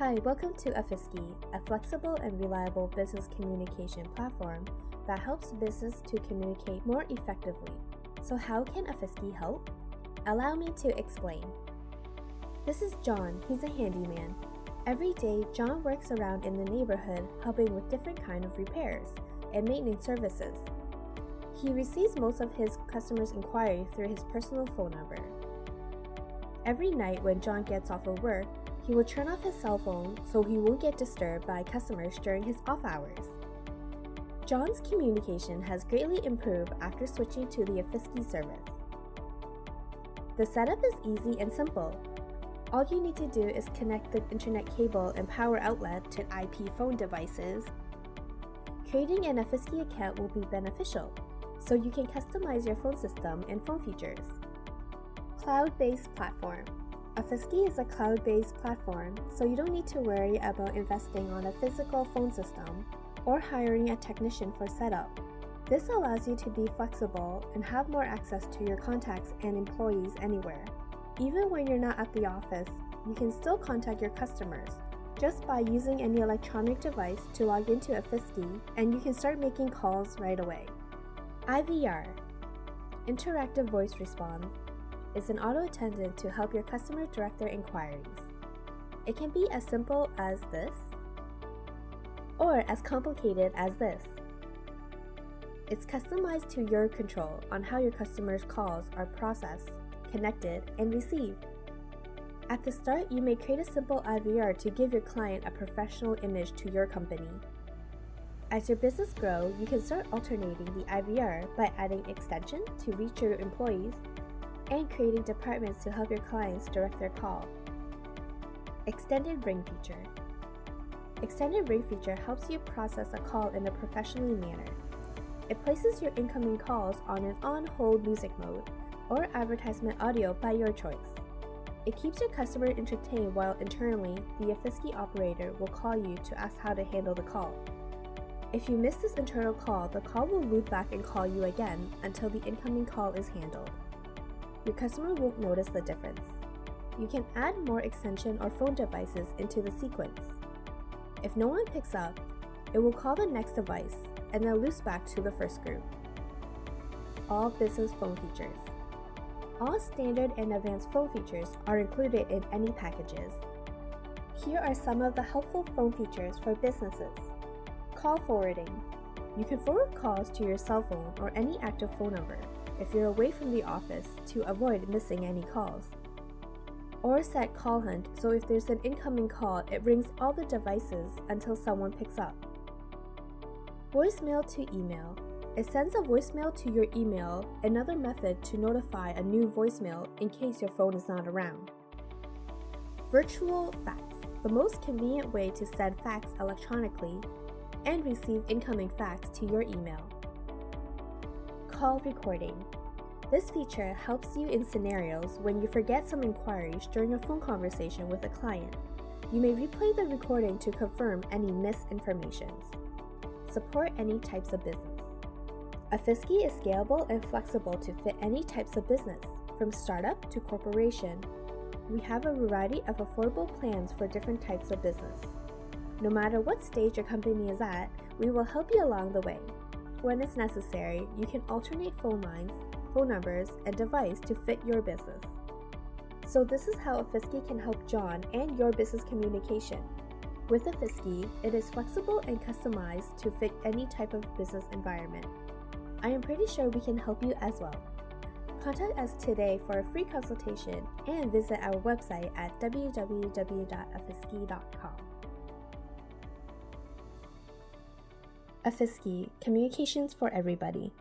Hi, welcome to Offisky, a flexible and reliable business communication platform that helps business to communicate more effectively. So how can Offisky help? Allow me to explain. This is John. He's a handyman. Every day, John works around in the neighborhood helping with different kinds of repairs and maintenance services. He receives most of his customers' inquiries through his personal phone number. Every night when John gets off of work, he will turn off his cell phone so he won't get disturbed by customers during his off hours. John's communication has greatly improved after switching to the Offisky service. The setup is easy and simple. All you need to do is connect the internet cable and power outlet to IP phone devices. Creating an Offisky account will be beneficial, so you can customize your phone system and phone features. Cloud-based platform. Offisky is a cloud-based platform, so you don't need to worry about investing on a physical phone system or hiring a technician for setup. This allows you to be flexible and have more access to your contacts and employees anywhere. Even when you're not at the office, you can still contact your customers just by using any electronic device to log into Offisky, and you can start making calls right away. IVR, Interactive Voice Response, is an auto attendant to help your customer direct their inquiries. It can be as simple as this, or as complicated as this. It's customized to your control on how your customers' calls are processed, connected, and received. At the start, you may create a simple IVR to give your client a professional image to your company. As your business grows, you can start alternating the IVR by adding extension to reach your employees and creating departments to help your clients direct their call. Extended ring feature. Extended ring feature helps you process a call in a professional manner. It places your incoming calls on an on-hold music mode or advertisement audio by your choice. It keeps your customer entertained while internally, the Offisky operator will call you to ask how to handle the call. If you miss this internal call, the call will loop back and call you again until the incoming call is handled. Your customer won't notice the difference. You can add more extension or phone devices into the sequence. If no one picks up, it will call the next device and then loops back to the first group. All business phone features. All standard and advanced phone features are included in any packages. Here are some of the helpful phone features for businesses. Call forwarding. You can forward calls to your cell phone or any active phone number if you're away from the office to avoid missing any calls. Or set call hunt, so if there's an incoming call, it rings all the devices until someone picks up. Voicemail to email. It sends a voicemail to your email, another method to notify a new voicemail in case your phone is not around. Virtual fax. The most convenient way to send fax electronically and receive incoming fax to your email. Call recording. This feature helps you in scenarios when you forget some inquiries during a phone conversation with a client. You may replay the recording to confirm any misinformations. Support any types of business. Offisky is scalable and flexible to fit any types of business, from startup to corporation. We have a variety of affordable plans for different types of business. No matter what stage your company is at, we will help you along the way. When it's necessary, you can alternate phone lines, phone numbers, and device to fit your business. So this is how Offisky can help John and your business communication. With Offisky, it is flexible and customized to fit any type of business environment. I am pretty sure we can help you as well. Contact us today for a free consultation and visit our website at www.offisky.com. Offisky, communications for everybody.